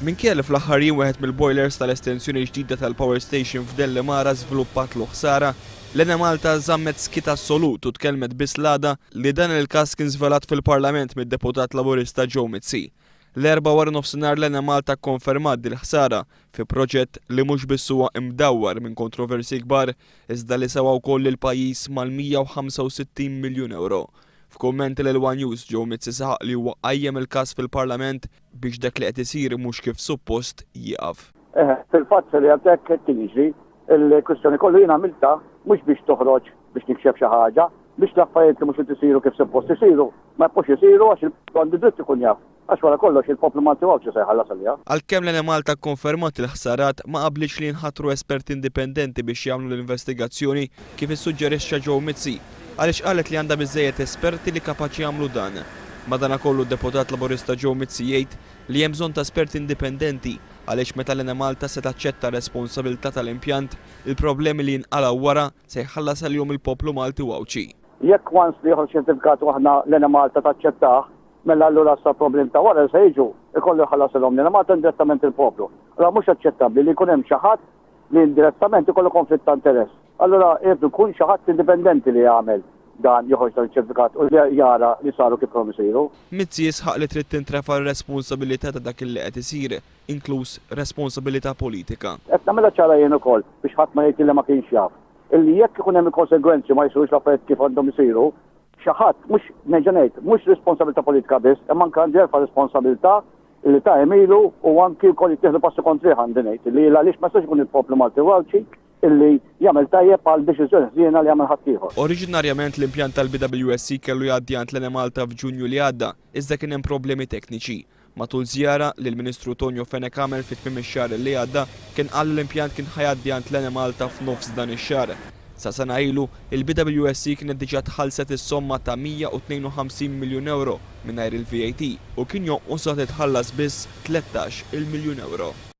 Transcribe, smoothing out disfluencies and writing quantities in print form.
Minkejja li fl-aħħar jiem wieħed mill-boilers tal-estensjoni ġdida tal-powerstation f'Delimara żviluppat lu ħsara, l-Enemalta żammet skit assolut u tkellmet biss l-għada li dan il-każ kien żvelat fil-Parlament mid-deputat Laburista Joe Mizzi. L-erba' wara nofsinhar l-Enemalta kkonfermat din il-ħsara fi proġett li mhux biss huwa imdawwar minn kontroversji kbar iżda li sewa wkoll il-pajjiż mal-165 miljun euro. F'kummenti l-L News Joe Mizzi sahaq li huwa qajjem il-każ fil-Parlament biex dak li qed isir mhux kif suppost jieqaf. Fil-fatt li għadek qed tiġi il-kwistjoni kollu jien għamilta mhux biex toħroġ biex nikxef xi ħaġa, biex l-affarijiet li mhux qed isiru kif suppost isiru, ma jbqgħux isiru għax il-għandu dritt ikun jaf. Għax wara kollox il-poplu Malti għawċu se jħallas għalija. Għalkemm l-Enemalta kkonfermat il-ħsarat ma qablitx li nħattru esperti indipendenti biex jagħmlu l-investigazzjoni kif issuġġerixxa Joe Mizzi, għaliex qalet li għandha biżżejjed esperti li kapaċi jagħmlu dan. Madankollu d-deputat Laburista Joe Mizzi jgħid li hemm bżonn ta' esperti indipendenti għaliex meta l-Enemalta se taċċetta responsabilità tal-impjant, il-problemi li jinqalgħu wara se jħallas għalihom il-poplu Malti wawċi. Jekk once li joħroġ ċertifikat aħna l-Enemalta taċċettah, mela allura sa problem ta' wara se jiġu ikollu jħallasilhom l-Enemalta indirettament il-poplu. Allura mhux aċċettabbli li jkun hemm xi ħadd li indirettament ikollu konflitt ta' interess. Allura jibdu kun xi ħadd indipendenti li jagħmel dan joħroġ dan iċ-ċertifikat u li jara li saru kif isiru. Mizzi jisħaq li trid tintrefa' r-responsabilità ta' dak li qed isir, inkluż responsabilità politika. Qed nagħmilha ċara jien ukoll biex ħadd ma jgħid li ma kienx jaf. Illi jekk ikun hemm konsegwenzi ma jsirux l-affarijiet kif għandhom isiru, xi ħadd mhux nerġa' ngħid, mhux responsabilità politika biss, imma anke għandu jerfa' responsabilità li ta' emilu u anki wkoll jittieħdu passi kontra għandi ngħid li għaliex ma jistax ikun il-poplu Malti walċi illi jagħmel tajjeb għal deċiżjoni ħsiena li jagħmel ħadd ieħor. Oriġinarjament l-impjant tal-BWSC kellu jgħaddi għand l-Enemalta f'Ġunju li għadda, iżda kien hemm problemi tekniċi. Matul żjara li l-Ministru Tonio Fenek għamel fit-tmiem ix-xahar li għadda kien qal l-impjant kien ħajgħaddi għand l-Enemalta f'nofs dan ix-xahar. Sa sena ilu, il-BWSC kienet diġà tħallset is-somma ta' 152 miljun euro mingħajr il-VAT u kien jonqos titħallas biss 13 miljun euro.